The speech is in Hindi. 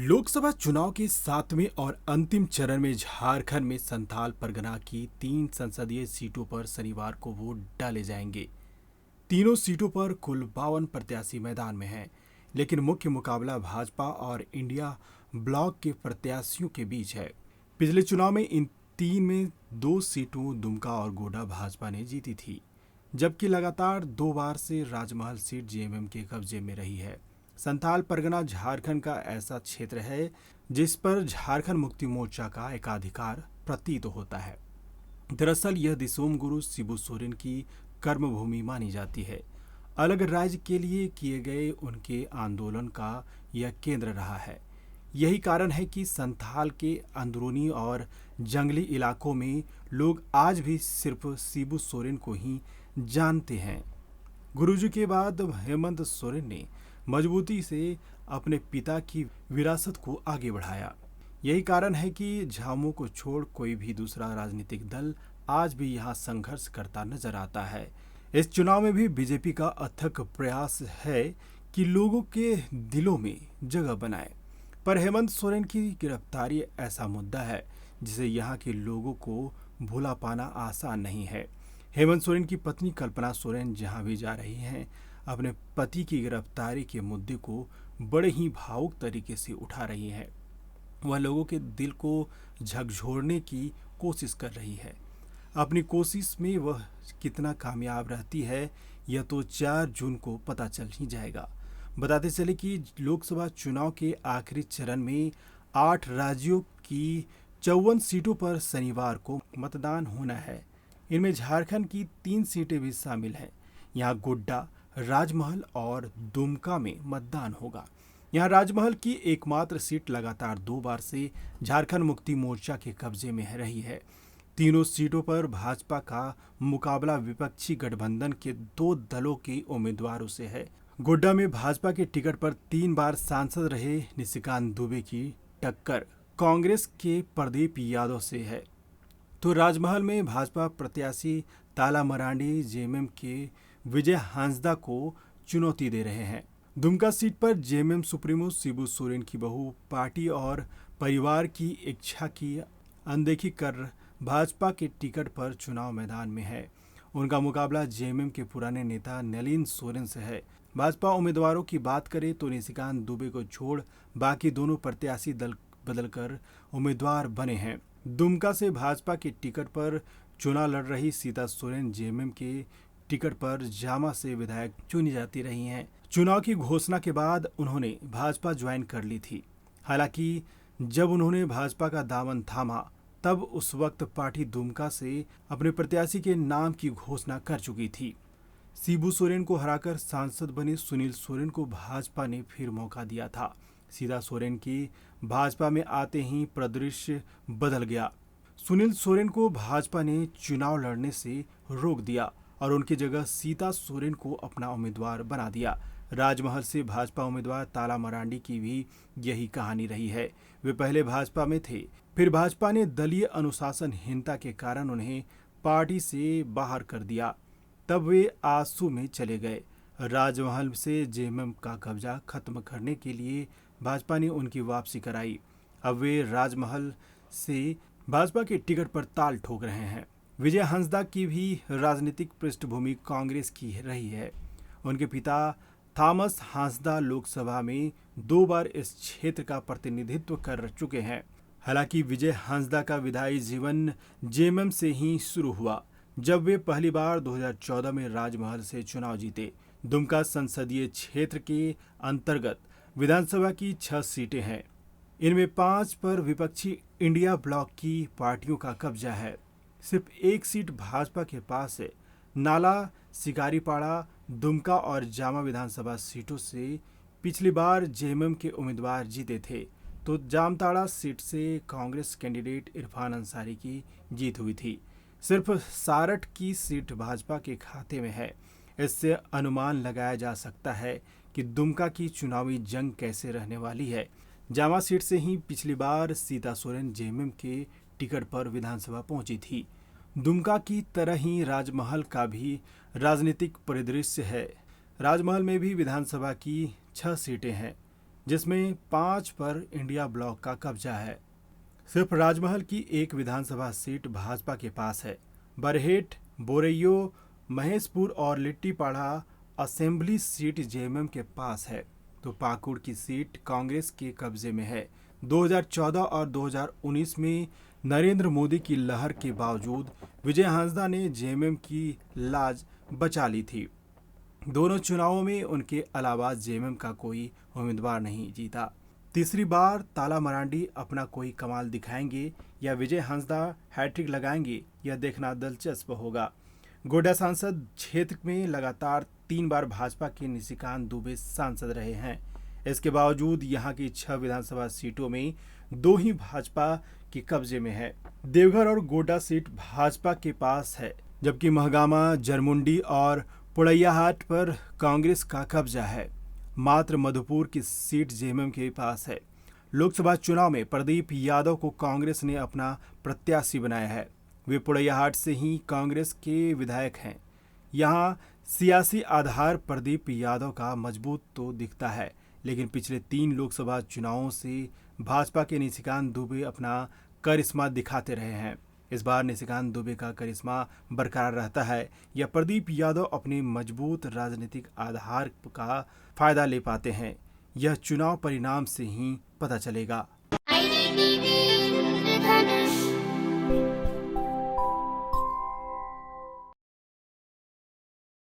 लोकसभा चुनाव के सातवें और अंतिम चरण में झारखंड में संथाल परगना की 3 संसदीय सीटों पर शनिवार को वोट डाले जाएंगे। तीनों सीटों पर कुल 52 प्रत्याशी मैदान में हैं, लेकिन मुख्य मुकाबला भाजपा और इंडिया ब्लॉक के प्रत्याशियों के बीच है। पिछले चुनाव में इन तीन में 2 सीटों दुमका और गोड्डा भाजपा ने जीती थी, जबकि लगातार 2 बार से राजमहल सीट जेएमएम के कब्जे में रही है। संथाल परगना झारखंड का ऐसा क्षेत्र है जिस पर झारखंड मुक्ति मोर्चा का एकाधिकार प्रतीत होता है। दरअसल यह दिसोम गुरु शिबू सोरेन की कर्मभूमि मानी जाती है। अलग राज्य के लिए किए गए उनके आंदोलन का यह केंद्र रहा है। यही कारण है कि संथाल के अंदरूनी और जंगली इलाकों में लोग आज भी सिर्फ शिबू सोरेन को ही जानते हैं। गुरुजी के बाद हेमंत सोरेन ने मजबूती से अपने पिता की विरासत को आगे बढ़ाया। यही कारण है कि झामुमो को छोड़ कोई भी दूसरा राजनीतिक दल आज भी यहाँ संघर्ष करता नजर आता है। इस चुनाव में भी बीजेपी का अथक प्रयास है कि लोगों के दिलों में जगह बनाए, पर हेमंत सोरेन की गिरफ्तारी ऐसा मुद्दा है जिसे यहाँ के लोगों को भुला पाना आसान नहीं है। हेमंत सोरेन की पत्नी कल्पना सोरेन जहाँ भी जा रही हैं, अपने पति की गिरफ्तारी के मुद्दे को बड़े ही भावुक तरीके से उठा रही है। वह लोगों के दिल को झकझोरने की कोशिश कर रही है। अपनी कोशिश में वह कितना कामयाब रहती है, यह तो 4 जून को पता चल ही जाएगा। बताते चले कि लोकसभा चुनाव के आखिरी चरण में 8 राज्यों की 54 सीटों पर शनिवार को मतदान होना है। इनमें झारखंड की 3 सीटें भी शामिल हैं। यहाँ गोड्डा, राजमहल और दुमका में मतदान होगा। यहाँ राजमहल की एकमात्र सीट लगातार 2 बार से झारखंड मुक्ति मोर्चा के कब्जे में रही है। तीनों सीटों पर भाजपा का मुकाबला विपक्षी गठबंधन के 2 दलों के उम्मीदवारों से है। गोड्डा में भाजपा के टिकट पर 3 बार सांसद रहे निशिकांत दुबे की टक्कर कांग्रेस के प्रदीप यादव से है, तो राजमहल में भाजपा प्रत्याशी ताला मरांडी जेएमएम के विजय हांसदा को चुनौती दे रहे हैं। दुमका सीट पर जेएमएम सुप्रीमो शिबू सोरेन की बहू पार्टी और परिवार की इच्छा की अनदेखी कर भाजपा के टिकट पर चुनाव मैदान में है। उनका मुकाबला जेएमएम के पुराने नेता नलिन सोरेन से है। भाजपा उम्मीदवारों की बात करें तो निशिकांत दुबे को छोड़ बाकी दोनों प्रत्याशी दल बदलकर उम्मीदवार बने हैं। दुमका से भाजपा के टिकट पर चुनाव लड़ रही सीता सोरेन जेएमएम के टिकट पर जामा से विधायक चुनी जाती रही हैं। चुनाव की घोषणा के बाद उन्होंने भाजपा ज्वाइन कर ली थी। हालांकि जब उन्होंने भाजपा का दामन थामा, तब उस वक्त पार्टी दुमका से अपने प्रत्याशी के नाम की घोषणा कर चुकी थी। शिबू सोरेन को हराकर सांसद बने सुनील सोरेन को भाजपा ने फिर मौका दिया था। सीता सोरेन की भाजपा में आते ही परिदृश्य बदल गया। सुनील सोरेन को भाजपा ने चुनाव लड़ने से रोक दिया और उनकी जगह सीता सोरेन को अपना उम्मीदवार बना दिया। राजमहल से भाजपा उम्मीदवार ताला मरांडी की भी यही कहानी रही है। वे पहले भाजपा में थे, फिर भाजपा ने दलीय अनुशासनहीनता के कारण उन्हें पार्टी से बाहर कर दिया, तब वे आसू में चले गए। राजमहल से जेएमएम का कब्जा खत्म करने के लिए भाजपा ने उनकी वापसी कराई। अब वे राजमहल से भाजपा के टिकट पर ताल ठोक रहे हैं। विजय हांसदा की भी राजनीतिक पृष्ठभूमि कांग्रेस की रही है। उनके पिता थॉमस हांसदा लोकसभा में 2 बार इस क्षेत्र का प्रतिनिधित्व कर चुके हैं। हालांकि विजय हांसदा का विधायी जीवन जेएमएम से ही शुरू हुआ, जब वे पहली बार 2014 में राजमहल से चुनाव जीते। दुमका संसदीय क्षेत्र के अंतर्गत विधानसभा की 6 सीटें हैं। इनमें 5 पर विपक्षी इंडिया ब्लॉक की पार्टियों का कब्जा है। सिर्फ 1 सीट भाजपा के पास है। नाला, शिकारीपाड़ा, दुमका और जामा विधानसभा सीटों से पिछली बार जेएमएम के उम्मीदवार जीते थे, तो जामताड़ा सीट से कांग्रेस कैंडिडेट इरफान अंसारी की जीत हुई थी। सिर्फ सारठ की सीट भाजपा के खाते में है। इससे अनुमान लगाया जा सकता है कि दुमका की चुनावी जंग कैसे रहने वाली है। जामा सीट से ही पिछली बार सीता सोरेन जेएमएम के टिकट पर विधानसभा पहुंची थी। दुमका की तरह ही राजमहल का भी राजनीतिक परिदृश्य है। राजमहल में भी विधानसभा की 6 सीटें हैं, जिसमें 5 पर इंडिया ब्लॉक का कब्जा है। सिर्फ राजमहल की एक विधानसभा सीट भाजपा के पास है। बरहेट, बोरैयो, महेशपुर और लिट्टीपाड़ा असेंबली सीट जेएमएम के पास है, तो पाकुड़ की सीट कांग्रेस के कब्जे में है। 2014 और 2019 में नरेंद्र मोदी की लहर के बावजूद विजय हांसदा ने जेएमएम की लाज बचा ली थी। दोनों चुनावों में उनके अलावा जेएमएम का कोई उम्मीदवार नहीं जीता। तीसरी बार ताला मरांडी अपना कोई कमाल दिखाएंगे या विजय हांसदा हैट्रिक लगाएंगे, यह देखना दिलचस्प होगा। गोड्डा सांसद क्षेत्र में लगातार 3 बार भाजपा के निशिकांत दुबे सांसद रहे हैं। इसके बावजूद यहां की 6 विधानसभा सीटों में 2 ही भाजपा के कब्जे में है। देवघर और गोड्डा सीट भाजपा के पास है, जबकि महगामा, जरमुंडी और पुड़ैयाहाट पर कांग्रेस का कब्जा है। मात्र मधुपुर की सीट जेएमएम के पास है। लोकसभा चुनाव में प्रदीप यादव को कांग्रेस ने अपना प्रत्याशी बनाया है। वे पुड़ैयाहाट से ही कांग्रेस के विधायक हैं। यहां सियासी आधार प्रदीप यादव का मजबूत तो दिखता है, लेकिन पिछले 3 लोकसभा चुनावों से भाजपा के निशिकांत दुबे अपना करिश्मा दिखाते रहे हैं। इस बार निशिकांत दुबे का करिश्मा बरकरार रहता है या प्रदीप यादव अपने मजबूत राजनीतिक आधार का फायदा ले पाते हैं, यह चुनाव परिणाम से ही पता चलेगा।